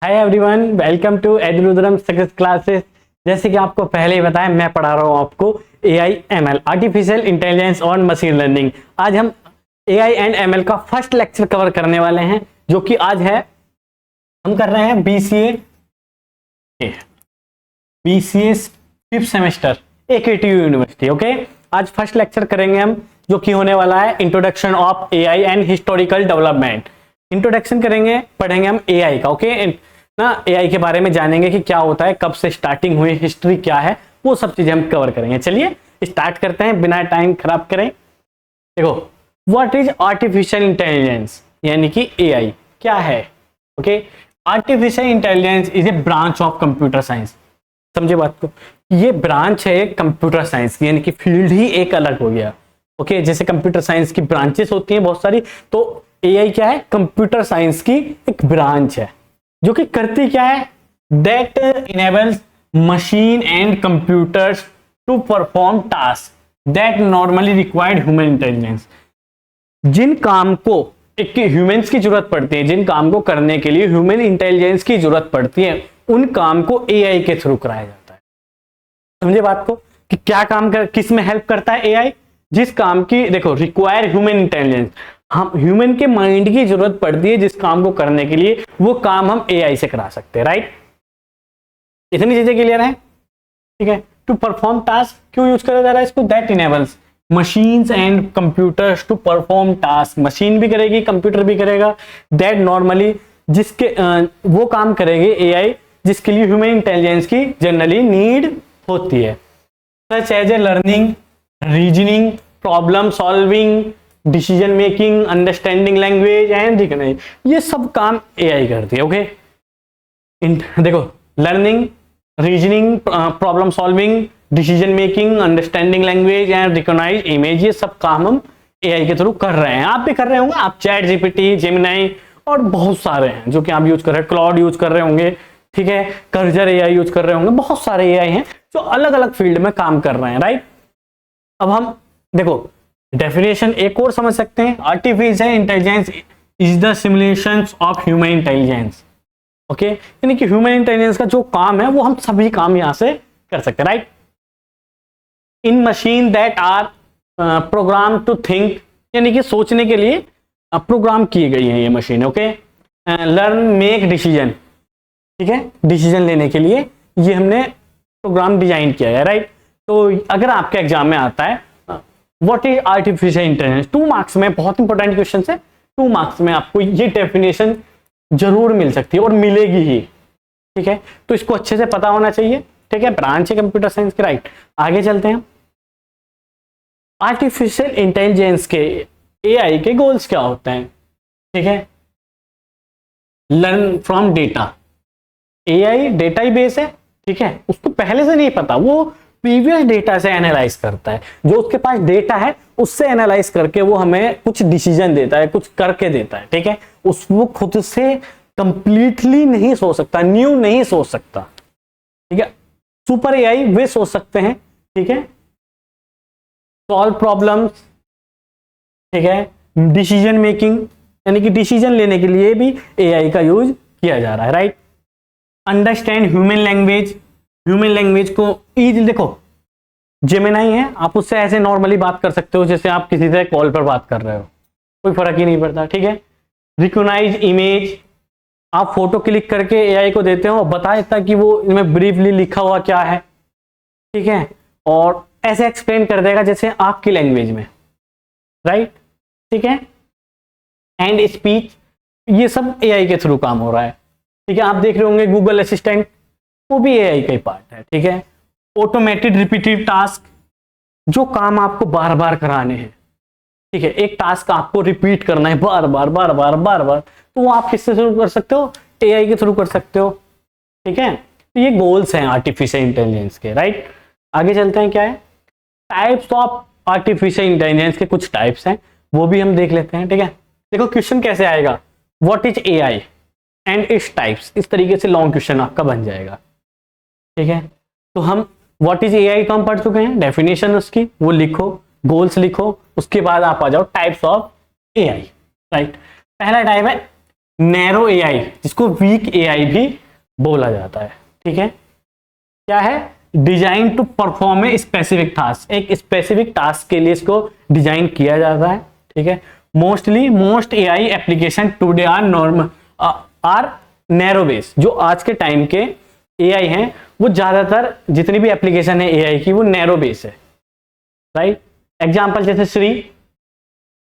Hi everyone, welcome to एडुलुदरम success classes. जैसे कि आपको पहले ही बताया, मैं पढ़ा रहा हूँ आपको एआई एमएल, आर्टिफिशियल इंटेलिजेंस और मशीन लर्निंग। आज हम एआई एंड एमएल का फर्स्ट लेक्चर कवर करने वाले हैं, जो कि आज है, हम कर रहे हैं BCA fifth semester AKTU university. Okay, आज फर्स्ट लेक्चर करेंगे हम, जो कि होने वाला है introduction of AI and historical development. Introduction करेंगे, पढ़ेंगे हम एआई का। ओके ना, एआई के बारे में जानेंगे कि क्या होता है, कब से स्टार्टिंग हुई, हिस्ट्री क्या है, वो सब चीजें हम कवर करेंगे। चलिए स्टार्ट करते हैं बिना टाइम खराब करें। देखो, व्हाट इज आर्टिफिशियल इंटेलिजेंस, यानी कि एआई क्या है। Okay, artificial intelligence is a branch of computer science. समझे बात को, ये ब्रांच है कंप्यूटर साइंस की, यानी कि फील्ड ही एक अलग हो गया। ओके, जैसे कंप्यूटर साइंस की ब्रांचेस होती हैं बहुत सारी, तो एआई क्या है, कंप्यूटर साइंस की एक ब्रांच है, जो कि करती क्या है, that enables machine and computers to perform task that normally required human intelligence. जिन काम को एक ह्यूमंस की जरूरत पड़ती है, जिन काम को करने के लिए ह्यूमन इंटेलिजेंस की जरूरत पड़ती है, उन काम को एआई के थ्रू कराया जाता है। समझे बात को, कि क्या काम किस में हेल्प करता है एआई, जिस काम की, देखो, रिक्वायर ह्यूमन इंटेलिजेंस, हम ह्यूमन के माइंड की जरूरत पड़ती है जिस काम को करने के लिए, वो काम हम एआई से करा सकते हैं। राइट, इतनी चीजें क्लियर है, ठीक है। टू परफॉर्म टास्क क्यों यूज करा जा रहा है इसको, that enables machines and computers to perform task, machine भी करेगी, कंप्यूटर भी करेगा, दैट नॉर्मली, जिसके वो काम करेगी एआई जिसके लिए ह्यूमन इंटेलिजेंस की जनरली नीड होती है, such as a learning, reasoning, problem solving, decision making, understanding language and recognise. ये सब काम एआई करती है। ओके, देखो, learning, reasoning, problem solving, decision making, understanding language and recognise image, ये सब काम हम एआई के थ्रू कर रहे हैं। आप भी कर रहे होंगे, आप चैट जीपीटी, जेमिनी और बहुत सारे हैं जो कि आप यूज कर रहे हैं, क्लाउड यूज कर रहे होंगे, ठीक है, कर्जर एआई यूज कर रहे होंगे, बहुत सारे एआई हैं जो अलग अलग फील्ड में काम कर रहे हैं। राइट, अब हम देखो डेफिनेशन एक और समझ सकते हैं, artificial intelligence is the simulation of human intelligence. Okay, यानी कि ह्यूमन इंटेलिजेंस का जो काम है वो हम सभी काम यहां से कर सकते हैं। Right, in machine that are program to think, यानी कि सोचने के लिए प्रोग्राम की गई है ये machine. Okay, learn, make decision, ठीक है, डिसीजन लेने के लिए ये हमने प्रोग्राम डिजाइन किया है। राइट, तो अगर आपके एग्जाम में आता है what is artificial intelligence, 2 marks में, बहुत इंपॉर्टेंट क्वेश्चन है, 2 मार्क्स में आपको ये डेफिनेशन जरूर मिल सकती है और मिलेगी ही। ठीक है, तो इसको अच्छे से पता होना चाहिए। ठीक है, ब्रांच है कंप्यूटर साइंस की। राइट, आगे चलते हैं। आर्टिफिशियल इंटेलिजेंस के, एआई के गोल्स क्या होते हैं। ठीक है, learn from data, AI data he base है, ठीक है, उसको पहले से नहीं पता, वो प्रीवियस डेटा से एनालाइज करता है, जो उसके पास डेटा है उससे एनालाइज करके वो हमें कुछ डिसीजन देता है, कुछ करके देता है। ठीक है, वो खुद से कंप्लीटली नहीं सोच सकता, न्यू नहीं सोच सकता। ठीक है, सुपर एआई वे सोच सकते हैं, ठीक है, सॉल्व प्रॉब्लम्स, ठीक है, डिसीजन मेकिंग, यानी कि डिसीजन लेने के लिए भी एआई का यूज किया जा रहा है। Right, understand human language, human language को इजी, देखो जेमिनी है, आप उससे ऐसे नॉर्मली बात कर सकते हो जैसे आप किसी से कॉल पर बात कर रहे हो, कोई फर्क ही नहीं पड़ता। ठीक है, रिकॉग्नाइज इमेज, आप फोटो क्लिक करके एआई को देते हो, बता देता कि वो इसमें ब्रीफली लिखा हुआ क्या है, ठीक है, और ऐसे एक्सप्लेन कर देगा जैसे आपकी लैंग्वेज में। राइट, ठीक है, एंड स्पीच, ये सब एआई के थ्रू काम हो रहा है। ठीक है, आप देख रहे होंगे गूगल असिस्टेंट, वो भी एआई का ही पार्ट है। ठीक है, ऑटोमेटेड रिपीटेड टास्क, जो काम आपको बार बार कराने हैं, ठीक है, एक टास्क आपको रिपीट करना है बार बार बार बार बार बार, तो वो आप किससे शुरू कर सकते हो, एआई के थ्रू कर सकते हो। ठीक है, तो ये गोल्स हैं आर्टिफिशियल इंटेलिजेंस के। राइट, आगे चलते हैं, क्या है टाइप्स ऑफ आर्टिफिशियल इंटेलिजेंस के, कुछ टाइप्स हैं वो भी हम देख लेते हैं। ठीक है, देखो क्वेश्चन कैसे आएगा, what is AI and its types, इस तरीके से लॉन्ग क्वेश्चन आपका बन जाएगा। ठीक है, तो हम व्हाट इज एआई तो हम पढ़ चुके हैं, डेफिनेशन उसकी वो लिखो, गोल्स लिखो, उसके बाद आप आ जाओ टाइप्स ऑफ एआई। राइट, पहला टाइप है नैरो एआई, जिसको वीक एआई भी बोला जाता है। ठीक है, क्या है? Design to perform a specific task, एक स्पेसिफिक टास्क के लिए इसको डिजाइन किया जाता है। ठीक है, most AI application today are narrow base. जो आज के टाइम के एआई हैं वो ज्यादातर जितनी भी एप्लीकेशन है एआई की वो नैरो बेस है, राइट। एग्जांपल जैसे श्री,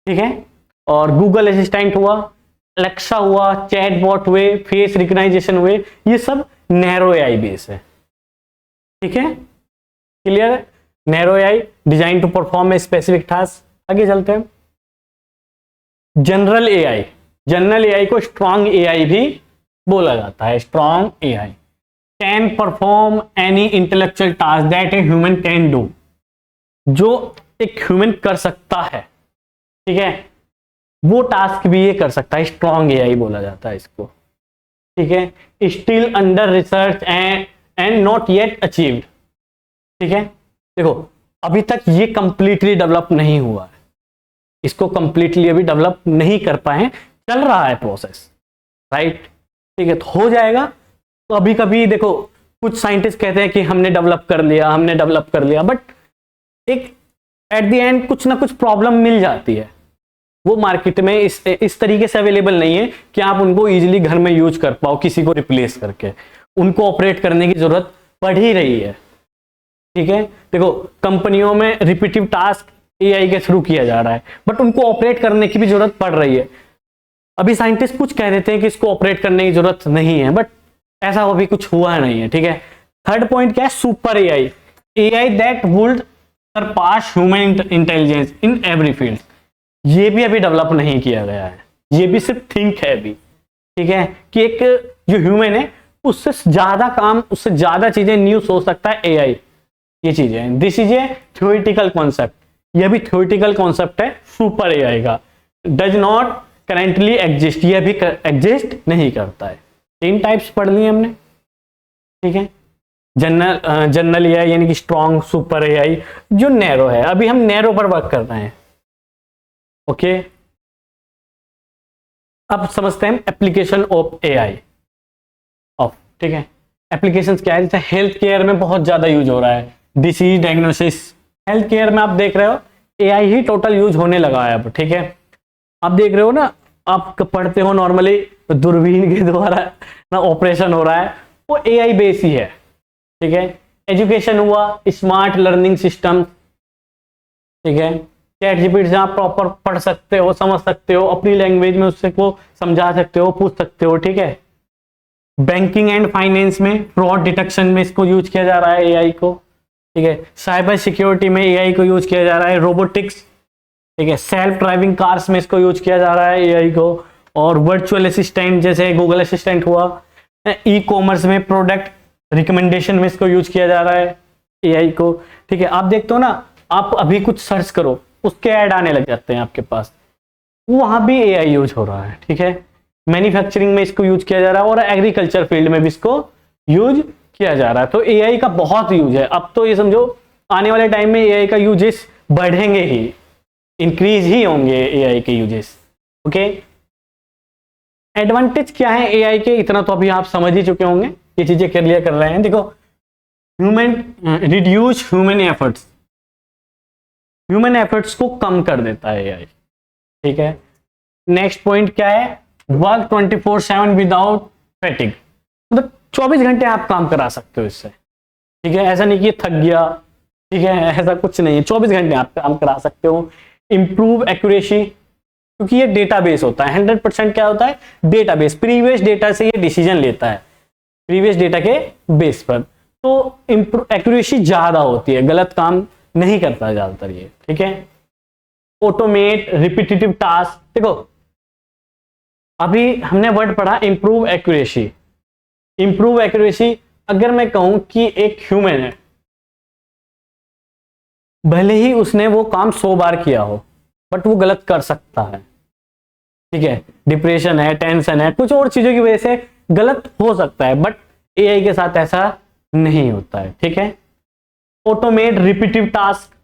ठीक है, और गूगल असिस्टेंट हुआ, अलेक्सा हुआ, चैटबॉट हुए, फेस रिकग्नाइजेशन हुए, ये सब नैरो एआई बेस है। ठीक है, clear? Narrow AI design to perform a specific task. आगे चलते हैं। जनरल एआई, जनरल एआई को स्ट्रॉन्ग एआई भी बोला जाता है। Strong AI can perform any intellectual task that a human can do, जो एक ह्यूमन कर सकता है, ठीक है, वो टास्क भी ये कर सकता है। स्ट्रॉन्ग एआई बोला जाता है इसको। ठीक है, still under research and not yet achieved. ठीक है, देखो अभी तक ये कंप्लीटली डेवलप नहीं हुआ है, इसको कंप्लीटली अभी डेवलप नहीं कर पाए, चल रहा है प्रोसेस, राइट। ठीक है, तो हो जाएगा। तो अभी कभी देखो कुछ साइंटिस्ट कहते हैं कि हमने डेवलप कर लिया, बट एक एट द एंड कुछ ना कुछ प्रॉब्लम मिल जाती है। वो मार्केट में इस तरीके से अवेलेबल नहीं है कि आप उनको इजीली घर में यूज कर पाओ किसी को रिप्लेस करके। उनको ऑपरेट करने की जरूरत पड़ ही रही है। ठीक है, देखो कंपनियों में रिपीटिव टास्क एआई के थ्रू किया जा रहा है, बट उनको ऑपरेट करने की भी जरूरत पड़ रही है। अभी साइंटिस्ट कुछ कह देते हैं कि इसको ऑपरेट करने की जरूरत नहीं है, बट ऐसा अभी कुछ हुआ नहीं है। ठीक है, थर्ड पॉइंट क्या है? Super AI, AI that would surpass human intelligence in every field. ये भी अभी डेवलप नहीं किया गया है, ये भी सिर्फ थिंक है अभी। ठीक है, कि एक जो ह्यूमन है उससे ज्यादा काम, उससे ज्यादा चीजें न्यू सोच सकता है एआई। ये चीजें, this is a theoretical concept, यह भी थ्योरेटिकल कॉन्सेप्ट है सुपर एआई का। डज नॉट करेंटली एग्जिस्ट, यह भी एग्जिस्ट नहीं करता है। 3 टाइप्स पढ़ लिए हमने। ठीक है, जनरल एआई यानी कि स्ट्रॉन्ग, सुपर एआई, जो नैरो है। अभी हम नैरो पर वर्क कर रहे हैं। ओके, अब समझते हैं एप्लीकेशन ऑफ एआई ऑफ। ठीक है, एप्लीकेशंस क्या है? जैसे हेल्थ केयर में बहुत ज्यादा यूज हो रहा है, डिसीज डायग्नोसिस। हेल्थ केयर में आप देख रहे हो एआई ही टोटल यूज होने लगा है अब। ठीक है, आप देख रहे हो ना, आप पढ़ते हो नॉर्मली दूरबीन के द्वारा ना ऑपरेशन हो रहा है, वो एआई बेस ही है। ठीक है, एजुकेशन हुआ, स्मार्ट लर्निंग सिस्टम। ठीक है, चैट जीपीटी से आप प्रॉपर पढ़ सकते हो, समझ सकते हो, अपनी लैंग्वेज में उससे को समझा सकते हो, पूछ सकते हो। ठीक है, बैंकिंग एंड फाइनेंस में फ्रॉड डिटेक्शन में इसको यूज किया जा रहा है एआई को। ठीक है, साइबर सिक्योरिटी में एआई को यूज किया जा रहा है, रोबोटिक्स। ठीक है, सेल्फ ड्राइविंग कार्स में इसको यूज किया जा रहा है एआई को, और वर्चुअल असिस्टेंट जैसे गूगल असिस्टेंट हुआ, ई कॉमर्स में प्रोडक्ट रिकमेंडेशन में इसको यूज किया जा रहा है एआई को। ठीक है, आप देखते हो ना, आप अभी कुछ सर्च करो, उसके ऐड आने लग जाते हैं आपके पास, वहां भी एआई यूज हो रहा है। ठीक है, मैन्युफैक्चरिंग में इसको यूज किया जा रहा है, और एग्रीकल्चर फील्ड में भी इसको यूज किया जा रहा है। तो एआई का बहुत यूज है। अब तो ये समझो आने वाले टाइम में एआई का यूजेस बढ़ेंगे ही, इंक्रीज ही होंगे एआई के यूजेस। ओके, एडवांटेज क्या है एआई के? इतना तो अभी आप समझ ही चुके होंगे, ये चीजें क्लियर कर रहे हैं। देखो, reduce human efforts, human efforts को कम कर देता है एआई। ठीक है, नेक्स्ट पॉइंट क्या है? वर्क 24/7 विदाउट फैटिग, मतलब 24 घंटे आप काम करा सकते हो इससे। ठीक है, ऐसा नहीं कि थक गया। ठीक है, ऐसा कुछ नहीं है, 24 घंटे आप काम करा सकते हो। इंप्रूव एक्यूरेसी, क्योंकि ये डेटाबेस होता है, 100% क्या होता है? डेटाबेस, प्रीवियस डेटा से ये डिसीजन लेता है, प्रीवियस डेटा के बेस पर। तो एक्यूरेसी ज्यादा होती है, गलत काम नहीं करता ज्यादातर ये। ठीक है, ऑटोमेट रिपीटेटिव टास्क। देखो अभी हमने वर्ड पढ़ा इंप्रूव एक्यूरेसी। इंप्रूव एक्यूरेसी, अगर मैं कहूं कि एक ह्यूमन है, भले ही उसने वो काम 100 बार किया हो, बट वो गलत कर सकता है। ठीक है, डिप्रेशन है, टेंशन है, कुछ और चीजों की वजह से गलत हो सकता है, बट एआई के साथ ऐसा नहीं होता है। ठीक है, ऑटोमेट रिपीटिव टास्क,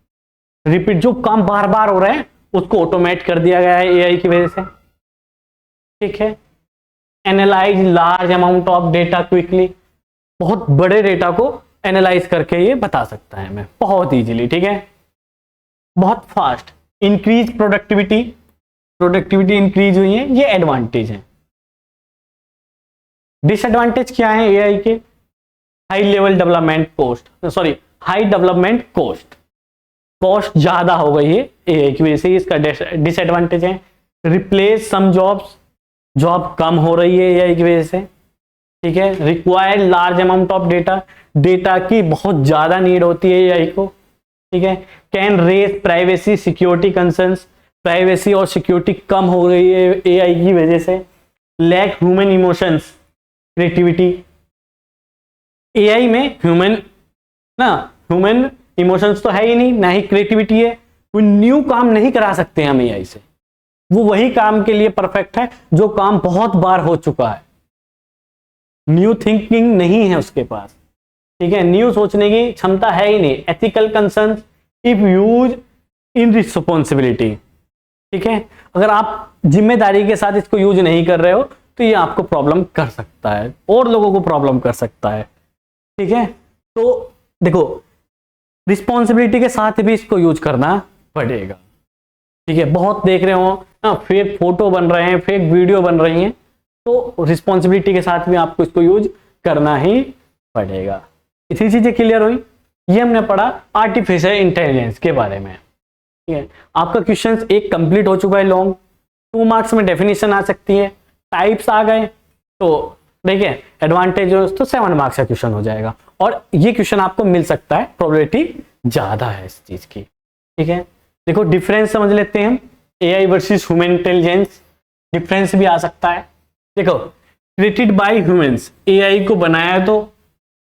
रिपीट जो काम बार बार हो रहे हैं उसको ऑटोमेट कर दिया गया है एआई की वजह से। ठीक है, analyse large amount of data quickly, बहुत बड़े डेटा को एनालाइज करके ये बता सकता है हमें बहुत इजीली, ठीक है, बहुत fast. Increase productivity, productivity increase हुई है, ये एडवांटेज है। डिसएडवांटेज क्या है एआई के? High level development cost, sorry high development cost, cost ज्यादा हो गई है एआई की वजह से, इसका डिसएडवांटेज है। रिप्लेस सम जॉब्स, जॉब कम हो रही है एआई की वजह से, ठीक है। Required large amount of data, data की बहुत ज्यादा नीड होती है एआई को, ठीक है। Can raise privacy security concerns, privacy और सिक्योरिटी कम हो रही है एआई की वजह से। Lack human emotions, creativity, AI में ह्यूमन इमोशंस तो है ही नहीं, ना ही क्रिएटिविटी है, कोई न्यू काम नहीं करा सकते हम एआई से, वो वही काम के लिए परफेक्ट है जो काम बहुत बार हो चुका है। न्यू थिंकिंग नहीं है उसके पास, ठीक है, न्यू सोचने की क्षमता है ही नहीं। Ethical concern if use in responsibility, ठीक है, अगर आप जिम्मेदारी के साथ इसको यूज नहीं कर रहे हो तो ये आपको प्रॉब्लम कर सकता है और लोगों को प्रॉब्लम कर सकता है, ठीक है। तो देखो रिस्पॉन्सिबिलिटी के साथ भी इसको यूज करना पड़ेगा, ठीक है। बहुत देख रहे हो ना, फेक फोटो बन रहे हैं, फेक वीडियो बन रही हैं, तो रिस्पॉन्सिबिलिटी के साथ भी आपको इसको यूज करना ही पड़ेगा। इतनी चीजें क्लियर हुई, ये हमने पढ़ा आर्टिफिशियल इंटेलिजेंस के बारे में, ठीक है। आपका क्वेश्चन एक कंप्लीट हो चुका है लॉन्ग, 2 मार्क्स में डेफिनेशन आ सकती है, टाइप्स आ गए तो देखिए एडवांटेज तो 7 मार्क्स का क्वेश्चन हो जाएगा, और ये क्वेश्चन आपको मिल सकता है, प्रोबेबिलिटी ज्यादा है इस चीज की, ठीक है। देखो डिफरेंस समझ लेते हैं हम, AI versus human intelligence, difference भी आ सकता है। देखो क्रिएटेड बाय ह्यूमंस, एआई को बनाया तो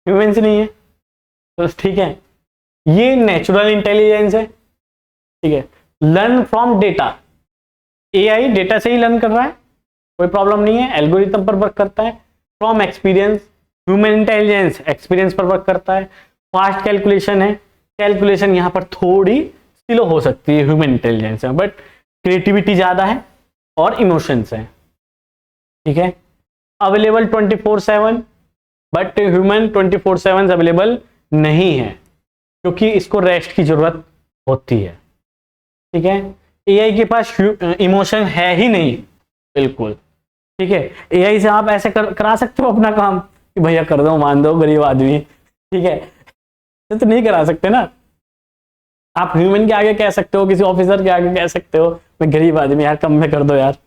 ह्यूमंस नहीं है, तो ठीक है, ये नेचुरल इंटेलिजेंस है, ठीक है। Learn from data, AI data से ही लर्न कर रहा है, कोई प्रॉब्लम नहीं है, एल्गोरिथम पर वर्क करता है। From experience, human intelligence experience पर वर्क करता है। फास्ट कैलकुलेशन है, कैलकुलेशन यहाँ पर थोड़ी स्लो हो सकती है ह्यूमन इंटेलिजेंस में, बट क्रिएटिविटी ज्यादा है और इमोशंस है, ठीक है। अवेलेबल 24/7, बट ह्यूमन 24/7 अवेलेबल नहीं है क्योंकि इसको रेस्ट की जरूरत होती है, ठीक है। एआई के पास इमोशन है ही नहीं बिल्कुल, ठीक है। एआई से आप ऐसे करा सकते हो अपना काम कि भैया कर दो, मान दो, गरीब आदमी, ठीक है, तो नहीं करा सकते ना। आप ह्यूमन के आगे कह सकते हो, किसी ऑफिसर के आगे कह सकते हो मैं गरीब आदमी यार कम में कर दो यार,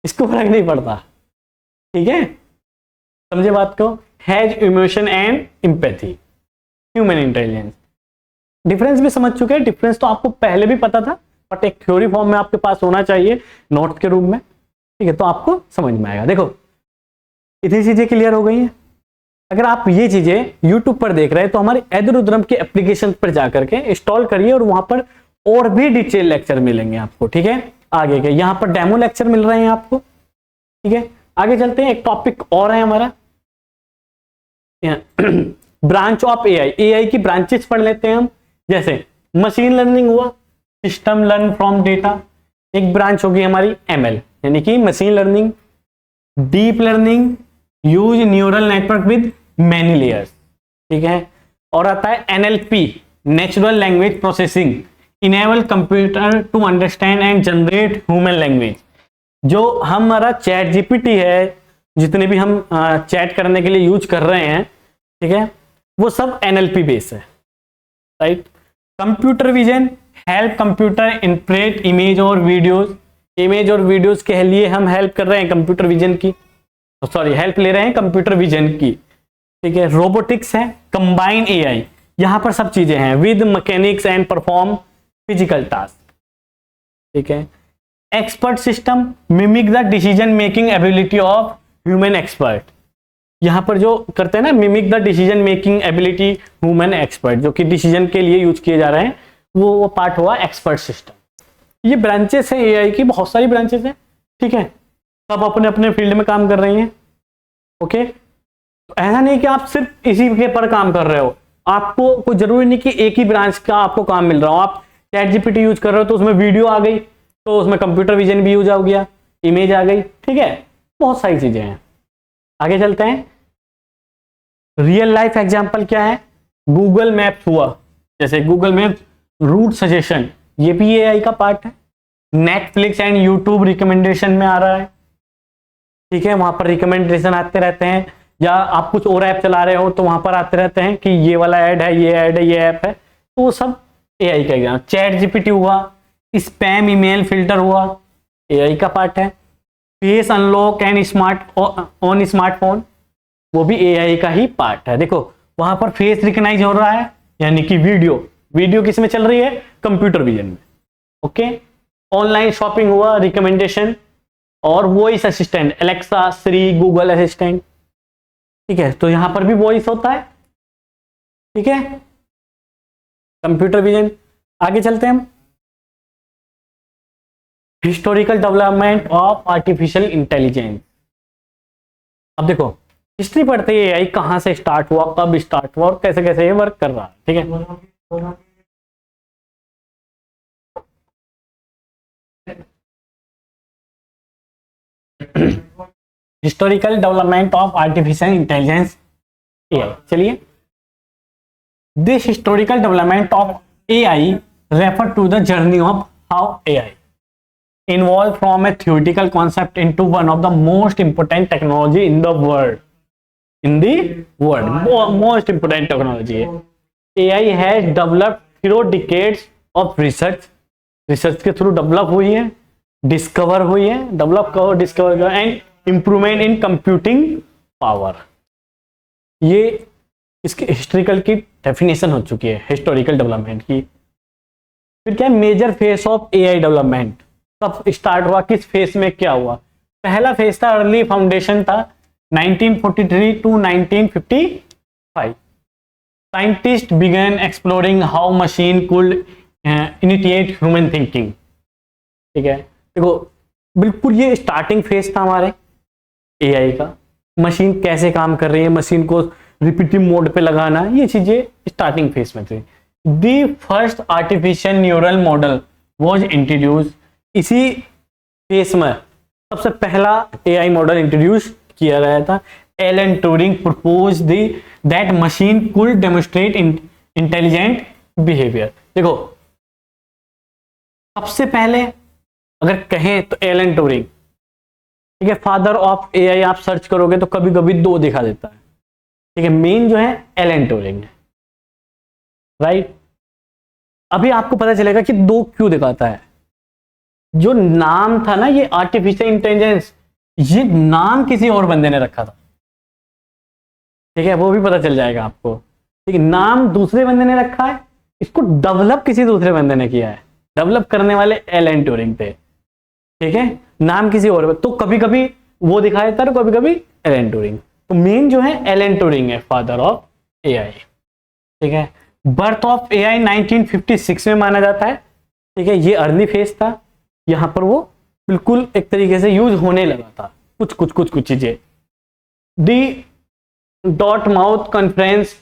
इसको फर्क नहीं पड़ता, ठीक है, समझे बात को। Has emotion and empathy, human intelligence. Difference भी समझ चुके हैं, डिफरेंस तो आपको पहले भी पता था, बट एक थ्योरी फॉर्म में आपके पास होना चाहिए नोट के रूप में, ठीक है, तो आपको समझ में आएगा। देखो इतनी चीजें क्लियर हो गई हैं। अगर आप ये चीजें YouTube पर देख रहे हैं तो हमारे एडुरुद्रम के एप्लीकेशन पर जाकर के इंस्टॉल करिए, और वहां पर और भी डिटेल लेक्चर मिलेंगे आपको, ठीक है, आगे के। यहाँ पर डेमो लेक्चर मिल रहे हैं आपको, ठीक है। आगे चलते हैं, एक टॉपिक और है हमारा ब्रांच ऑफ एआई, एआई की ब्रांचेस पढ़ लेते हैं हम। जैसे मशीन लर्निंग हुआ, सिस्टम लर्न फ्रॉम डेटा, एक ब्रांच होगी हमारी एमएल यानी कि machine learning. Deep learning, use neural network with many layers, ठीक है। और आता है NLP, natural language processing, enable computer to understand and generate human language. जो हमारा चैट जीपीटी है, जितने भी हम चैट करने के लिए यूज कर रहे हैं, ठीक है, वो सब एनएलपी बेस है, right. Computer vision, help computer interpret image और वीडियोस, इमेज और वीडियोस के लिए हम हेल्प कर रहे हैं कंप्यूटर विजन की, सॉरी हेल्प ले रहे हैं कंप्यूटर विजन की, ठीक है। रोबोटिक्स है, कंबाइन एआई, यहां पर सब चीजें हैं, with mechanics and perform physical task, ठीक है। Expert system, mimic the decision making ability of human expert, यहां पर जो करते हैं ना, mimic the decision making ability human expert, जो कि डिसीजन के लिए यूज किए जा रहे हैं, वो पार्ट हुआ एक्सपर्ट सिस्टम। ये ब्रांचेस हैं एआई की, बहुत सारी ब्रांचेस हैं, ठीक है, सब अपने अपने फील्ड में काम कर रही हैं, ओके। तो ऐसा नहीं कि आप सिर्फ इसी के पर काम कर रहे हो, आपको कोई जरूरी नहीं कि एक ही ब्रांच का आपको काम मिल रहा हो। आप चैट जीपीटी यूज कर रहे हो तो उसमें वीडियो आ गई, तो उसमें कंप्यूटर विजन भी यूज हो गया, इमेज आ गई, ठीक है, बहुत सारी चीजें हैं, आगे चलते हैं। रियल लाइफ एग्जांपल क्या है? गूगल मैप्स हुआ, जैसे गूगल मैप रूट सजेशन, ये भी एआई का पार्ट है। नेटफ्लिक्स एंड यूट्यूब रिकमेंडेशन में आ रहा है, ठीक है, वहां पर रिकमेंडेशन आते रहते हैं, या आप कुछ और ऐप चला रहे हो तो वहां पर आते रहते हैं कि ये वाला ऐड है, ये ऐड है, ये ऐप है, तो वो सब एआई का एग्जाम। चैट जीपीटी हुआ, स्पैम ईमेल फिल्टर हुआ, एआई का पार्ट है। Face unlock and on smartphone, वो भी एआई का ही पार्ट है। देखो वहां पर फेस रिकॉग्नाइज हो रहा है, यानी कि वीडियो किस में चल रही है? कंप्यूटर विजन में। ओके, ऑनलाइन शॉपिंग हुआ, रिकमेंडेशन, और voice assistant, Alexa, Shri, Google assistant, ठीक है, तो यहां पर भी वॉइस होता है, ठीक है, कंप्यूटर विजन। आगे चलते हैं हम। Historical development of artificial intelligence. अब देखो हिस्ट्री पढ़ते ही एआई कहां से स्टार्ट हुआ, कब स्टार्ट हुआ और कैसे कैसे ये वर्क कर रहा है, ठीक है। Historical development of artificial intelligence AI. चलिए, this historical development of AI refer to the journey of how AI evolved from a theoretical concept into one of the most important technology in the world. Most important technology है। AI has developed through decades of research के through develop हुई है, discover हुई है, develop करो, discover करो, and improvement in computing power. ये इसके हिस्टोरिकल की डेफिनेशन हो चुकी है, हिस्टोरिकल डेवलपमेंट की। फिर क्या है? Major phase of AI development कब स्टार्ट हुआ, किस फेस में क्या हुआ? पहला फेस था अर्ली फाउंडेशन था 1943 to 1955। Scientist began exploring how machine could initiate human thinking, ठीक है। देखो बिल्कुल ये स्टार्टिंग फेस था हमारे एआई का, मशीन कैसे काम कर रही है, मशीन को रिपीटिव मोड पे लगाना, ये चीजें स्टार्टिंग फेस में थी। The first artificial neural model was introduce, इसी फेस में सबसे पहला एआई मॉडल इंट्रोड्यूस किया गया था। Alan Turing propose that machine could demonstrate intelligent behaviour. देखो सबसे पहले अगर कहें तो एलन ट्यूरिंग, ठीक है, फादर ऑफ एआई आप सर्च करोगे तो कभी कभी 2 दिखा देता है, ठीक है, मेन जो है एलन ट्यूरिंग है, राइट। अभी आपको पता चलेगा कि 2 क्यों दिखाता है। जो नाम था ना ये आर्टिफिशियल इंटेलिजेंस, ये नाम किसी और बंदे ने रखा था, ठीक है, वो भी पता चल जाएगा आपको, ठीक है, नाम दूसरे बंदे ने रखा है, इसको डेवलप किसी दूसरे बंदे ने किया है, डेवलप करने वाले एलन ट्यूरिंग थे, ठीक है, नाम किसी और, तो कभी कभी वो दिखाया था, कभी कभी एलन ट्यूरिंग, तो मेन जो है एलन ट्यूरिंग है, फादर ऑफ एआई, ठीक है। बर्थ ऑफ एआई 1956 में माना जाता है, ठीक है, ये अर्ली फेज था, यहां पर वो बिल्कुल एक तरीके से यूज होने लगा था, कुछ चीजें। दी dot mouth conference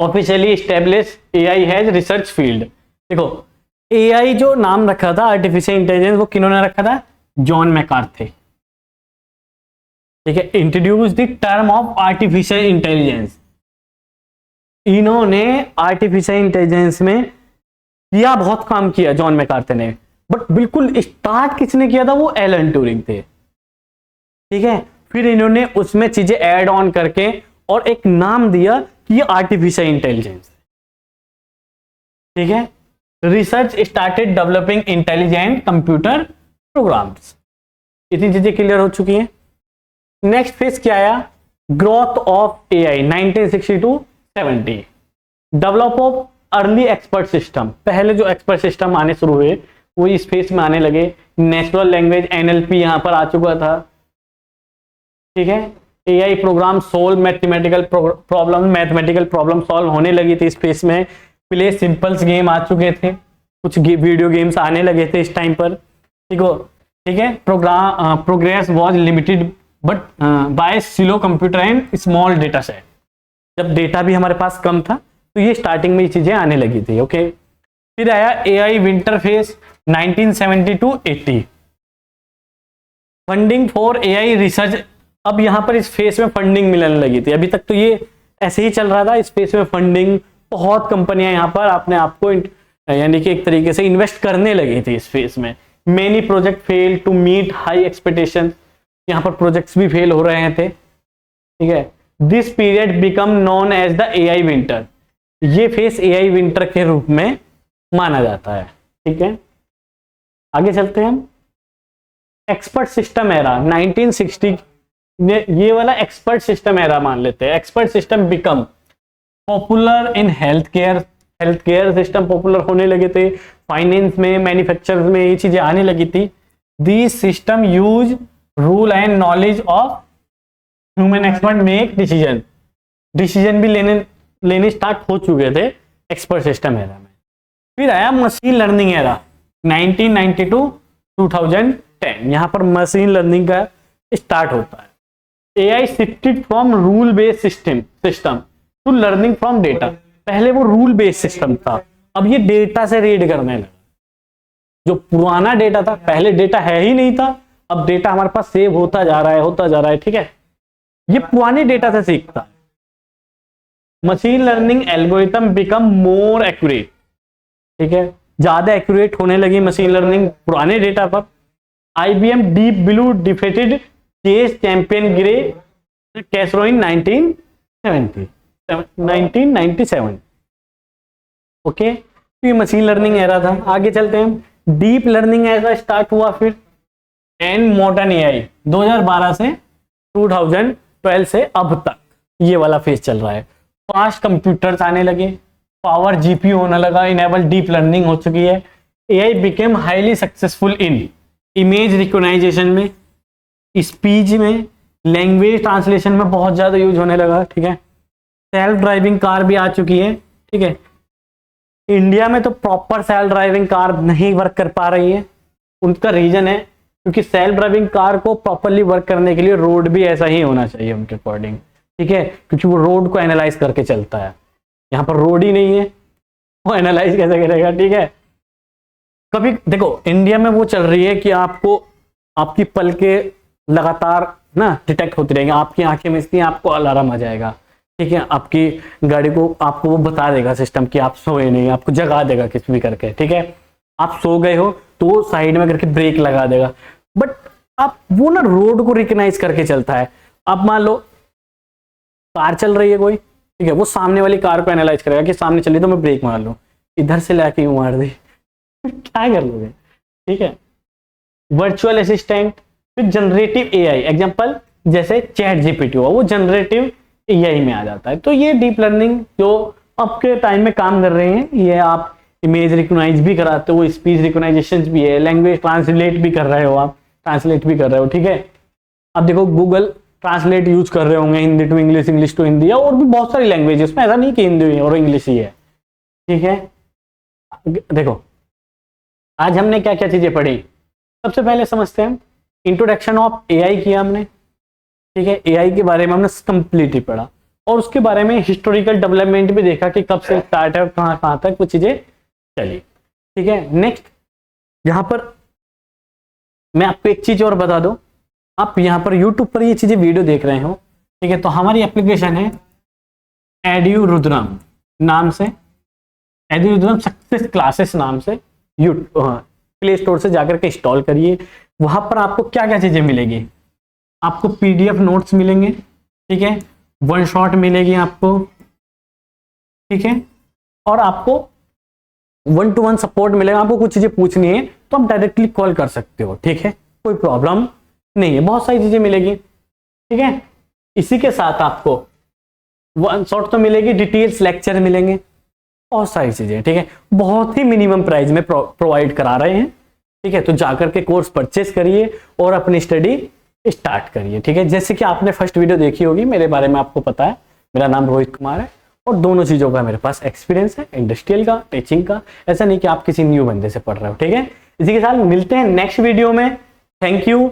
officially establish AI has research field. देखो एआई जो नाम रखा था आर्टिफिशियल इंटेलिजेंस, वो किन्होंने रखा था? जॉन मैकार्थी, ठीक है, introduce the term of artificial intelligence. इन्होंने आर्टिफिशियल इंटेलिजेंस में किया, बहुत काम किया जॉन मैकार्थी ने, बट बिल्कुल स्टार्ट किसने किया था? वो एलन ट्यूरिंग थे, ठीक है। फिर इन्होंने उसमें चीजें ऐड ऑन करके और एक नाम दिया कि ये आर्टिफिशियल इंटेलिजेंस, ठीक है। Research started developing intelligent computer programs. इतनी चीजें क्लियर हो चुकी हैं। नेक्स्ट फेज क्या आया? Growth of AI 1960-70। Develop of early expert system. पहले जो एक्सपर्ट सिस्टम आने शुरू हुए वो इस फेज में आने लगे। नेचुरल लैंग्वेज एनएलपी यहां पर आ चुका था, ठीक है। AI programme solve mathematical problem solve होने लगी थी इस फेज में। प्ले सिंपल्स गेम आ चुके थे, कुछ वीडियो गेम्स आने लगे थे इस टाइम पर, ठीक है। Progress was limited but by slow computer and small data set. जब डेटा भी हमारे पास कम था तो ये स्टार्टिंग में ये चीजें आने लगी थी, ओके। फिर आया AI winter phase 1970-80। Funding for AI research अब यहाँ पर इस फेस में फंडिंग मिलने लगी थी। अभी तक तो ये ऐसे ही चल रहा था, इस फेस में फंडिंग, बहुत कंपनियां यहाँ पर अपने आप को यानी कि एक तरीके से इन्वेस्ट करने लगी थी इस फेस में। Many project fail to meet high expectation, यहाँ पर प्रोजेक्ट्स भी फेल हो रहे थे, ठीक है। This period become known as the AI winter, ये फेस एआई विंटर के रूप में माना जाता है, ठीक है। आगे चलते हैं हम। एक्सपर्ट सिस्टम एरा 1960, ये वाला एक्सपर्ट सिस्टम एरा मान लेते हैं। Expert system become popular in health care system popular होने लगे थे, फाइनेंस में, मैन्युफैक्चर में ये चीजें आने लगी थी। This system use rule and knowledge of human expert make decision भी लेने स्टार्ट हो चुके थे एक्सपर्ट सिस्टम एरा में। फिर आया मशीन लर्निंग एरा 1992 टू 2010, यहाँ पर मशीन लर्निंग का स्टार्ट होता है। AI shifted from rule based system to learning from data. पहले वो रूल बेस्ड सिस्टम था, अब ये डेटा से रीड करने लगा। जो पुराना डेटा था, पहले डेटा है ही नहीं था, अब डेटा हमारे पास सेव होता जा रहा है, ठीक है। ये पुराने डेटा से सीखता है। Machine learning algorithm become more accurate, ठीक है, ज्यादा एक्यूरेट होने लगी मशीन लर्निंग पुराने डेटा पर। IBM Deep Blue defeated chess champion ग्रे कैसरोइन 1997। ओके, तो ये मशीन लर्निंग एरा था। आगे चलते हैं, डीप लर्निंग एरा स्टार्ट हुआ फिर, एंड मॉडर्न एआई 2012 से 2012 से अब तक ये वाला फेज चल रहा है। फास्ट कंप्यूटर्स आने लगे, पावर जीपीयू होने लगा, इनेबल डीप लर्निंग हो चुकी है। AI became highly successful in image recognition में, स्पीच में, लैंग्वेज ट्रांसलेशन में बहुत ज्यादा यूज होने लगा, ठीक है। सेल्फ ड्राइविंग कार भी आ चुकी है, ठीक है। इंडिया में तो प्रॉपर सेल्फ ड्राइविंग कार नहीं वर्क कर पा रही है, उनका रीजन है क्योंकि सेल्फ ड्राइविंग कार को प्रॉपरली वर्क करने के लिए रोड भी ऐसा ही होना चाहिए उनके अकॉर्डिंग, ठीक है, क्योंकि वो रोड को एनालाइज करके चलता है। यहाँ पर रोड ही नहीं है, वो एनालाइज कैसे करेगा, ठीक है। कभी देखो इंडिया में वो चल रही है कि आपको आपकी पलकें लगातार ना डिटेक्ट होती रहेंगी, आपकी आंखें मिचती हैं, आपको अलार्म आ जाएगा, ठीक है। आपकी गाड़ी को आपको वो बता देगा सिस्टम कि आप सोए नहीं, आपको जगा देगा किस भी करके, ठीक है। आप सो गए हो तो साइड में करके ब्रेक लगा देगा, बट आप वो ना रोड को रिकग्नाइज करके चलता है। आप मान लो कार चल रही है कोई, ठीक है, वो सामने वाली कार को एनालाइज करेगा कि सामने चली तो मैं ब्रेक मार लूं, इधर से लाके यूं मार दी क्या कर लोगे, ठीक है। वर्चुअल असिस्टेंट, फिर जनरेटिव एआई, एग्जांपल जैसे चैट जीपीटी हुआ, वो जनरेटिव एआई में आ जाता है। तो ये डीप लर्निंग जो आपके टाइम में काम कर रहे हैं, ये आप इमेज रिकॉग्नाइज भी कराते हो, स्पीच रिकॉग्नाइजेशन भी है, लैंग्वेज ट्रांसलेट भी कर रहे हो, आप ट्रांसलेट भी कर रहे हो, ठीक है। अब देखो गूगल ट्रांसलेट यूज कर रहे होंगे Hindi to English, English to Hindi, और भी बहुत सारी लैंग्वेजेस में, ऐसा नहीं कि हिंदी और इंग्लिश ही है, ठीक है। देखो आज हमने क्या क्या चीजें पढ़ी, सबसे पहले समझते हैं इंट्रोडक्शन ऑफ एआई किया हमने, ठीक है। एआई के बारे में हमने कंप्लीटली पढ़ा और उसके बारे में हिस्टोरिकल डेवलपमेंट भी देखा कि कब से स्टार्ट है, कहाँ तक वो चीजें चली, ठीक है। नेक्स्ट यहाँ पर मैं आपको एक चीज और बता दूं, आप यहाँ पर YouTube पर ये चीजें वीडियो देख रहे हो, ठीक है, तो हमारी एप्लीकेशन है एड्यू रुद्रम नाम से, एड्यू रुद्रम सक्सेस क्लासेस नाम से, प्ले स्टोर से जाकर के इंस्टॉल करिए। वहां पर आपको क्या क्या चीजें मिलेगी, आपको PDF नोट्स मिलेंगे, ठीक है, वन शॉट मिलेगी आपको, ठीक है, और आपको 1-to-1 सपोर्ट मिलेगा। आपको कुछ चीजें पूछनी है तो आप डायरेक्टली कॉल कर सकते हो, ठीक है, कोई प्रॉब्लम नहीं है, बहुत सारी चीजें मिलेगी, ठीक है। इसी के साथ आपको वन शॉट तो मिलेगी, डिटेल्स लेक्चर मिलेंगे, बहुत सारी चीजें, ठीक है, बहुत ही मिनिमम प्राइस में प्रोवाइड करा रहे हैं, ठीक है। तो जाकर के कोर्स परचेस करिए और अपनी स्टडी स्टार्ट करिए, ठीक है। जैसे कि आपने फर्स्ट वीडियो देखी होगी, मेरे बारे में आपको पता है, मेरा नाम रोहित कुमार है और दोनों चीजों का मेरे पास एक्सपीरियंस है, इंडस्ट्रियल का, टीचिंग का। ऐसा नहीं कि आप किसी न्यू बंदे से पढ़ रहे हो, ठीक है। इसी के साथ मिलते हैं नेक्स्ट वीडियो में। Thank you.